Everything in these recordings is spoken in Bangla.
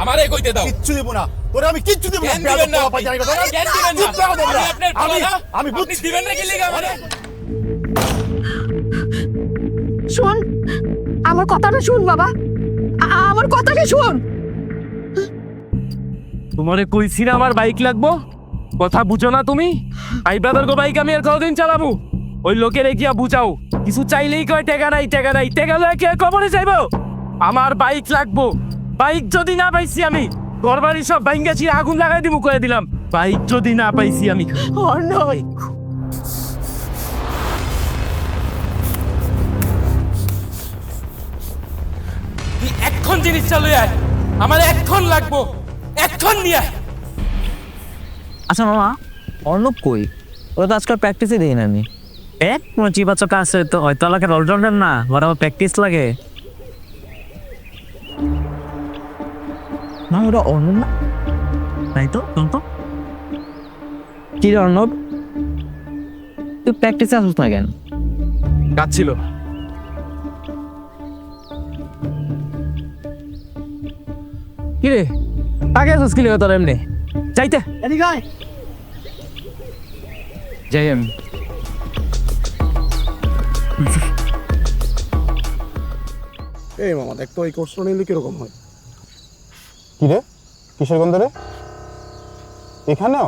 আমারে কইতে দাও। কিচ্ছু দেব না তোরে, আমি কিচ্ছু দেব না। কেন দিবেন না? পাই জানি কথা না। কেন দিবেন না? চুপ থাকো তোমরা। আমি আপনার পোলা না? আমি আপনি বুঝছি। দিবেন না কি লিগা আমারে? শোন, আমার কথাটা শুন বাবা, আমার কথাটা শুন। তোমারে কইছি না আমার বাইক লাগবো, কথা বুঝো না তুমি? ভাই ব্রাদার গো বাইক আমি আর কতদিন চালাবো? ওই লোকের গিয়া বুঝাও, কিছু চাইলেই কয় টাকা নাই টাকা নাই, টাকা লয় কে কবরে যাইবো? আমার বাইক লাগবো, বাইক যদি না পাইছি আমি ঘরবাড়ি সব ভাঙ্গাছি আগুন লাগাই দিব কয়ে দিলাম। বাইক যদি না পাইছি আমি নয় তুই এখন জিনিস চালু আয়, আমার এখন লাগবো, এখন নিয়ে আয়। আচ্ছা মামা, অর্ণব কই? ওরা তো আজকাল প্র্যাকটিসই দেই না আমি। কোনো চিবাচকা আছে তো, হয়তো এলাকার অলরাউন্ডার না, ওরা আমার প্র্যাকটিস লাগে না। ওরা অর্ণব না, তাই তো? তো কি রে অর্ণব, তুই প্র্যাকটিসে আসিস না কেন? কাজ ছিল। কি রে আগে আসছিস কি তোর এমনি চাইতে এদিকে আয়। যাই আমি। এই মামা দেখ তো এই কোর্সটা নিলে কিরকম হয়। কি রে, কিসের গন্ধ রে? এখানেও?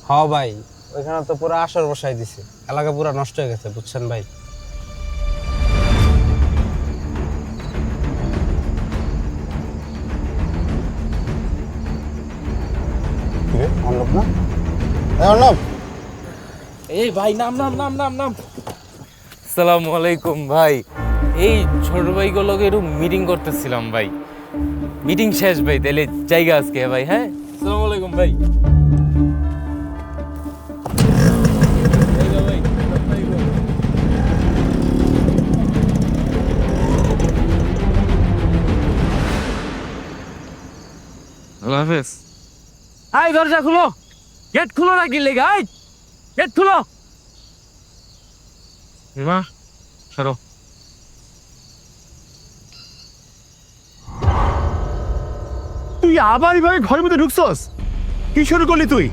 হ ভাই, ওইখানে তো পুরো আসর বসাই দিছে, এলাকা পুরো নষ্ট হয়ে গেছে বুঝছেন ভাই। কি রে, অর্ণব না? এই অর্ণব, এই ভাই নাম নাম নাম নাম নাম। আসসালামু আলাইকুম ভাই। এই ছোট ভাইগুলোকে একটু মিটিং করতেছিলাম ভাই। মিটিং শেষ ভাই, তাহলে জায়গা আজকে ভাই। হ্যাঁ, আসসালামু আলাইকুম ভাই। আল্লাহ হাফেজ। আই দরজা খুলো, গেট খুলো না কি লেগে? আই গেট খুলো। মা সরো। তুই আবার এইভাবে ঘরের মধ্যে ঢুকছস? কি শুরু করলি তুই?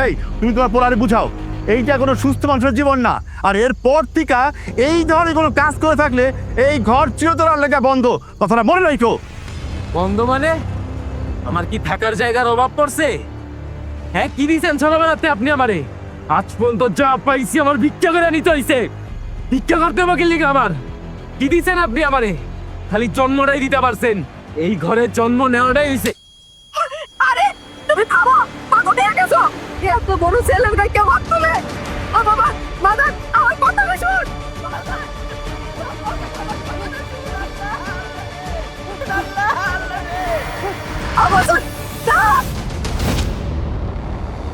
এই তুমি তোমার পোলারে বুঝাও, এইটা কোনো সুস্থ মানুষের জীবন না। আর এরপর থেকে এই ধরনের কোনো কাজ করে থাকলে এই ঘর চিরতর লেখা বন্ধ, কথাটা মনে রাখো। বন্ধ মানে? আমার কি থাকার জায়গার অভাব পড়ছে? হ্যাঁ, কি দিয়েছেন ছোটবেলাতে আপনি আমারে? আজ পর্যন্ত যা পাইছি আমার ভিক্ষা করে নিতে হইছে। ভিক্ষা করতে আমাকে লিখে আমার কি দিয়েছেন আপনি আমারে? খালি জন্মটাই দিতে পারছেন, এই ঘরে জন্ম নেওয়াটাই হইছে। আরে তুমি থামো, পাগল হয়ে গেছো? এত বড় ছেলের গায়ে কেউ হাত তোলে? ও বাবা, মাদার, আমার কথাটা শুন। আবার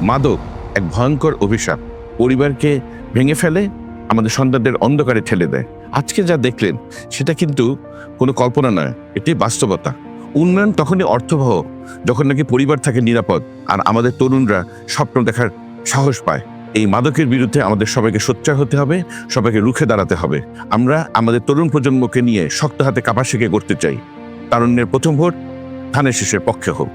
মাদক এক ভয়ঙ্কর অভিশাপ, পরিবারকে ভেঙে ফেলে, আমাদের সন্তানদের অন্ধকারে ঠেলে দেয়। আজকে যা দেখলেন সেটা কিন্তু কোনো কল্পনা নয়, এটি বাস্তবতা। উন্নয়ন তখনই অর্থবহ যখন নাকি পরিবার থাকে নিরাপদ, আর আমাদের তরুণরা স্বপ্ন দেখার সাহস পায়। এই মাদকের বিরুদ্ধে আমাদের সবাইকে সোচ্চার হতে হবে, সবাইকে রুখে দাঁড়াতে হবে। আমরা আমাদের তরুণ প্রজন্মকে নিয়ে শক্ত হাতে কাপাসিকে করতে চাই। তারুণ্যের প্রথম ভোট ধানের শীষের পক্ষে হোক।